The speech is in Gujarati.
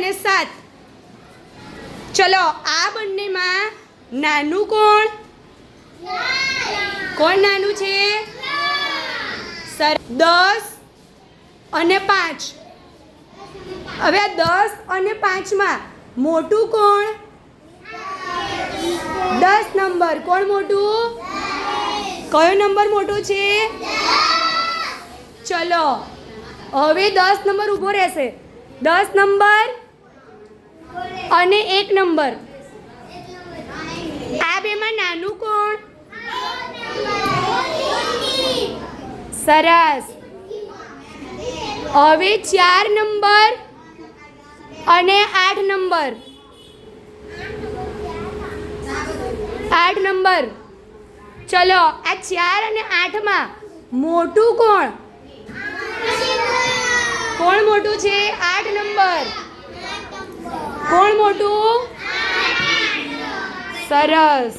અને 7. ચલો આ બંનેમાં નાનું કોણ? કોણ નાનું છે? 10 અને 5. હવે 10 અને 5માં મોટું કોણ? 10 નંબર. કોણ મોટું? કયો નંબર મોટો છે? ચલો હવે 10 નંબર ઊભો રહેશે. 10 નંબર અને 1 નંબર. આ બેમાં નાનું કોણ? સરસ. હવે 4 નંબર અને 8 નંબર. 8 નંબર. ચલો આ 4 અને 8માં મોટું કોણ? કોણ મોટું છે? 8 નંબર. કોણ મોટું? સરસ.